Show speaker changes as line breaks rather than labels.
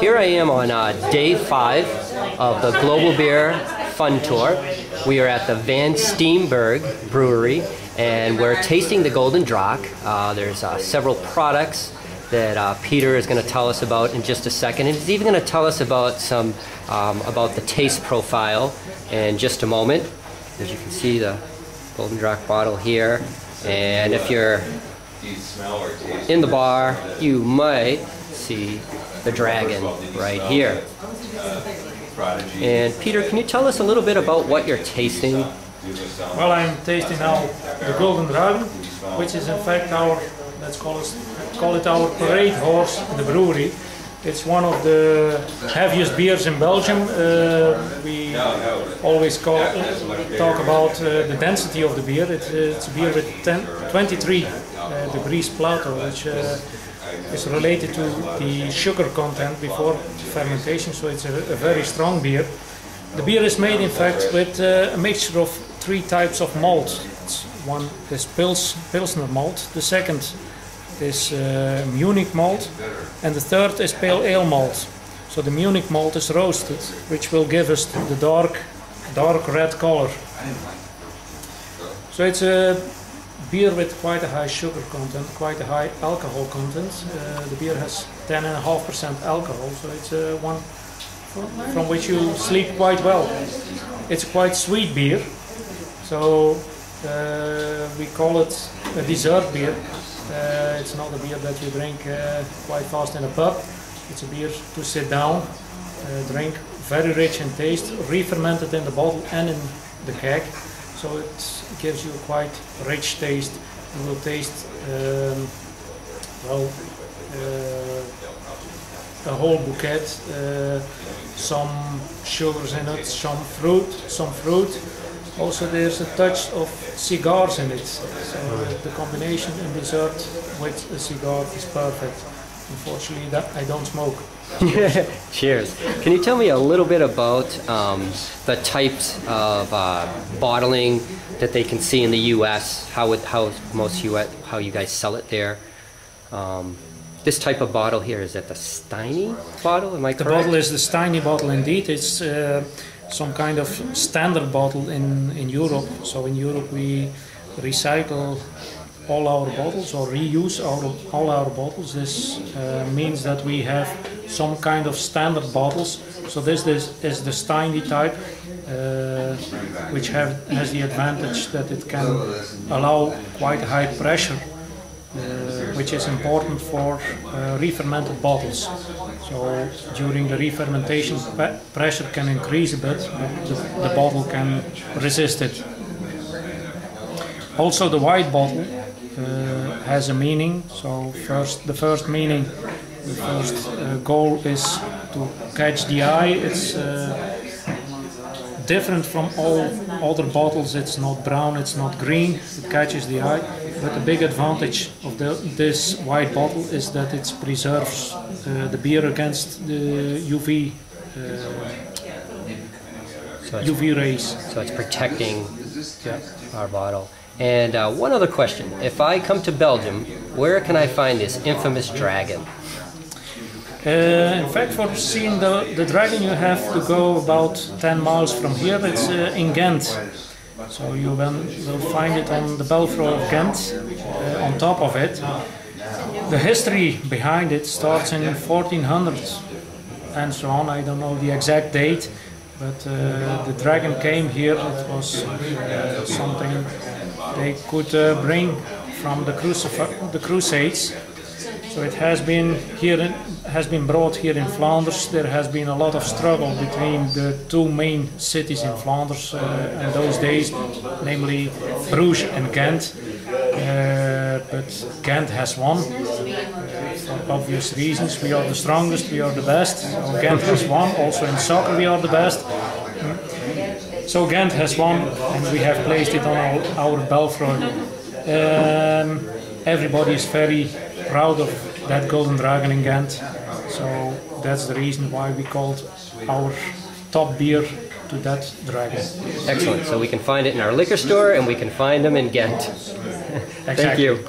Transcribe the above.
here I am on day 5 of the Global Beer Fun Tour. We are at the Van Steenberg Brewery and we're tasting the Gulden Draak. There's several products that Peter is going to tell us about in just a second, and he's even going to tell us about some about the taste profile in just a moment. As you can see, the Gulden Draak bottle here, and if you're in the bar, you might see the dragon right here. And Peter, can you tell us a little bit about what you're tasting?
Well, I'm tasting now the Gulden Draak, which is in fact our, let's call it our parade horse in the brewery. It's one of the heaviest beers in Belgium. We always talk about the density of the beer. It's a beer with 23 degrees Plato, which is related to the sugar content before fermentation, so it's a very strong beer. The beer is made in fact with a mixture of 3 types of malt. One is Pilsner malt, the second is Munich malt, and the third is pale ale malt. So the Munich malt is roasted, which will give us the dark red color. So it's a beer with quite a high sugar content, quite a high alcohol content. The beer has 10.5% alcohol, so it's one from which you sleep quite well. It's a quite sweet beer, so we call it a dessert beer. It's not a beer that you drink quite fast in a pub. It's a beer to sit down, drink, very rich in taste, re-fermented in the bottle and in the keg. So it gives you a quite rich taste. You will taste a whole bouquet, some sugars in it, some fruit. Also there's a touch of cigars in it. So the combination in dessert with a cigar is perfect. Unfortunately, that I don't smoke.
Cheers. Can you tell me a little bit about the types of bottling that they can see in the U.S.? How you guys sell it there? This type of bottle here, is that the Steiny bottle? Am I correct?
The bottle is the Steiny bottle indeed. It's some kind of standard bottle in Europe. So in Europe we recycle all our bottles or reuse all our bottles. This means that we have some kind of standard bottles. So this is the Steiny type, which has the advantage that it can allow quite high pressure, which is important for re-fermented bottles. So during the re-fermentation, pressure can increase a bit, but the bottle can resist it. Also the white bottle has a meaning. So the first meaning, the first goal is to catch the eye. It's different from all other bottles. It's not brown, it's not green, it catches the eye. But the big advantage of this white bottle is that it preserves the beer against the UV rays. So it's protecting our bottle. And one other question. If I come to Belgium, where can I find this infamous dragon? In fact, for seeing the dragon you have to go about 10 miles from here. It's in Ghent. So you will find it on the Belfry of Ghent, on top of it. The history behind it starts in 1400 and so on. I don't know the exact date, but the dragon came here. It was something they could bring from the Crusades. So it has been brought here in Flanders. There has been a lot of struggle between the 2 main cities in Flanders in those days, namely Bruges and Ghent. But Ghent has won for obvious reasons. We are the strongest, we are the best. So Ghent has won. Also in soccer we are the best. So Ghent has won, and we have placed it on our Belfry. Everybody is very proud of that Gulden Draak in Ghent, so that's the reason why we called our top beer to that dragon.
Excellent, so we can find it in our liquor store and we can find them in Ghent. Thank you.